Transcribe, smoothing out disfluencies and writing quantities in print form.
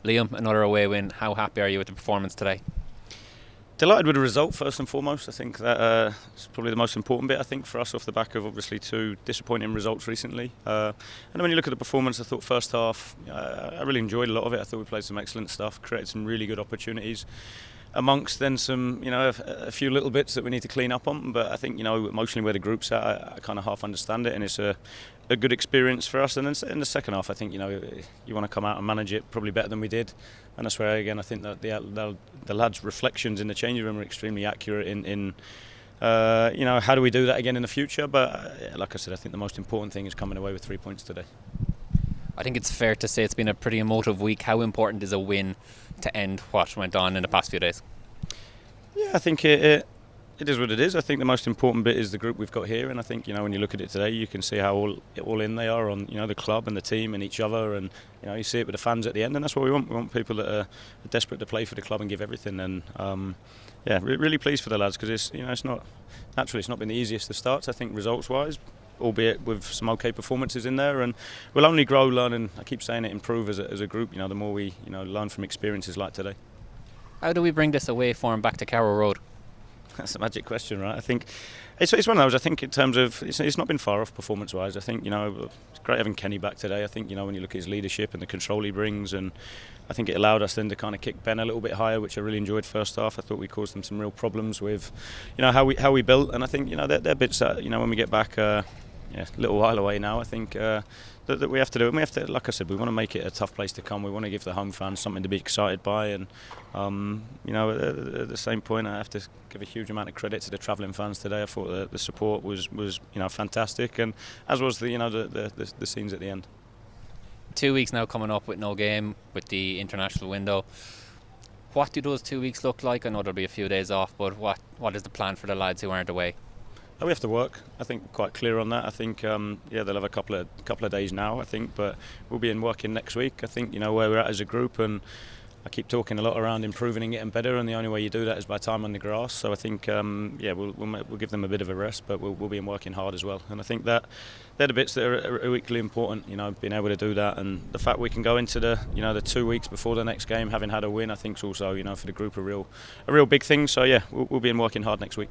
Liam, another away win. How happy are you with the performance today? Delighted with the result, first and foremost. I think that is probably the most important bit, I think, for us off the back of obviously two disappointing results recently. And when you look at the performance, I thought first half, I really enjoyed a lot of it. I thought we played some excellent stuff, created some really good opportunities. Amongst then some, a few little bits that we need to clean up on. But I think, emotionally where the group's at, I kind of half understand it, and it's a good experience for us. And then in the second half, I think, you want to come out and manage it probably better than we did. And that's where, again, I think that the lads' reflections in the changing room are extremely accurate in how do we do that again in the future. But like I said, I think the most important thing is coming away with 3 points today. I think it's fair to say it's been a pretty emotive week. How important is a win to end what went on in the past few days? Yeah, I think it is what it is. I think the most important bit is the group we've got here, and I think when you look at it today, you can see how all in they are on the club and the team and each other, and you see it with the fans at the end, and that's what we want. We want people that are desperate to play for the club and give everything. And really pleased for the lads, because it's not been the easiest of starts. I think results-wise, albeit with some okay performances in there, and we'll only grow, learn, and I keep saying it, improve as a group. The more we learn from experiences like today. How do we bring this away form back to Carrow Road? That's a magic question, right? I think it's one of those. I think in terms of it's not been far off performance-wise. I think it's great having Kenny back today. I think when you look at his leadership and the control he brings, and I think it allowed us then to kind of kick Ben a little bit higher, which I really enjoyed first half. I thought we caused them some real problems with how we built, and I think they're bits that when we get back. A little while away now. I think that we have to do, and we have to, like I said, we want to make it a tough place to come. We want to give the home fans something to be excited by, and at the same point, I have to give a huge amount of credit to the travelling fans today. I thought the support was fantastic, and as was the scenes at the end. 2 weeks now coming up with no game with the international window. What do those 2 weeks look like? I know there'll be a few days off, but what is the plan for the lads who aren't away? We have to work. I think quite clear on that. I think they'll have a couple of days now. I think, but we'll be in working next week. I think where we're at as a group, and I keep talking a lot around improving and getting better. And the only way you do that is by time on the grass. So I think we'll give them a bit of a rest, but we'll be in working hard as well. And I think that they're the bits that are equally important. Being able to do that, and the fact we can go into the 2 weeks before the next game having had a win, I think is also for the group a real big thing. So we'll be in working hard next week.